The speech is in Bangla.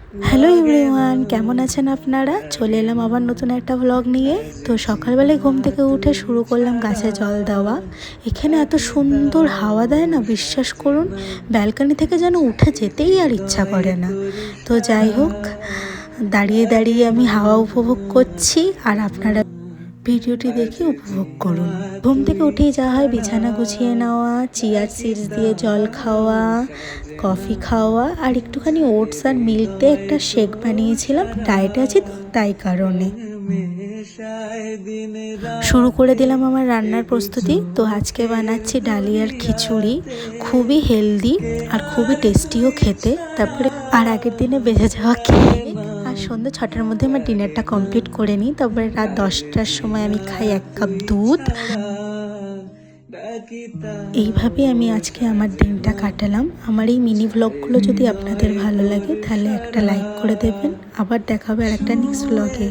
হ্যালো এভরিওয়ান, কেমন আছেন আপনারা? চলে এলাম আবার নতুন একটা ব্লগ নিয়ে। তো সকালবেলায় ঘুম থেকে উঠে শুরু করলাম গাছে জল দেওয়া। এখানে এত সুন্দর হাওয়া দেয় না, বিশ্বাস করুন ব্যালকনি থেকে যেন উঠে যেতেই আর ইচ্ছা করে না। তো যাই হোক, দাঁড়িয়ে দাঁড়িয়ে আমি হাওয়া উপভোগ করছি, আর আপনারা ভিডিওটি দেখে উপভোগ করুন। ঘুম থেকে উঠেই যা হয়, বিছানা গুছিয়ে নেওয়া, চিয়ার সিডস দিয়ে জল খাওয়া, কফি খাওয়া, আর একটুখানি ওটস আর মিল্ক দিয়ে একটা শেক বানিয়েছিলাম। ডায়েটে আছি তো তাই কারণে। শুরু করে দিলাম আমার রান্নার প্রস্তুতি। তো আজকে বানাচ্ছি ডালিয়ার খিচুড়ি, খুবই হেলদি আর খুবই টেস্টিও খেতে। তারপরে আর আগের দিনে বেজে যাওয়া কেক, আর সন্ধ্যে 6টার মধ্যে আমার ডিনারটা কমপ্লিট করে নিই। তারপরে রাত 10টার সময় আমি খাই 1 কাপ দুধ। এইভাবেই আমি আজকে আমার দিনটা কাটালাম। আমার এই মিনি ব্লগগুলো যদি আপনাদের ভালো লাগে তাহলে একটা লাইক করে দেবেন। আবার দেখা হবে আর একটা নেক্সট ব্লগে।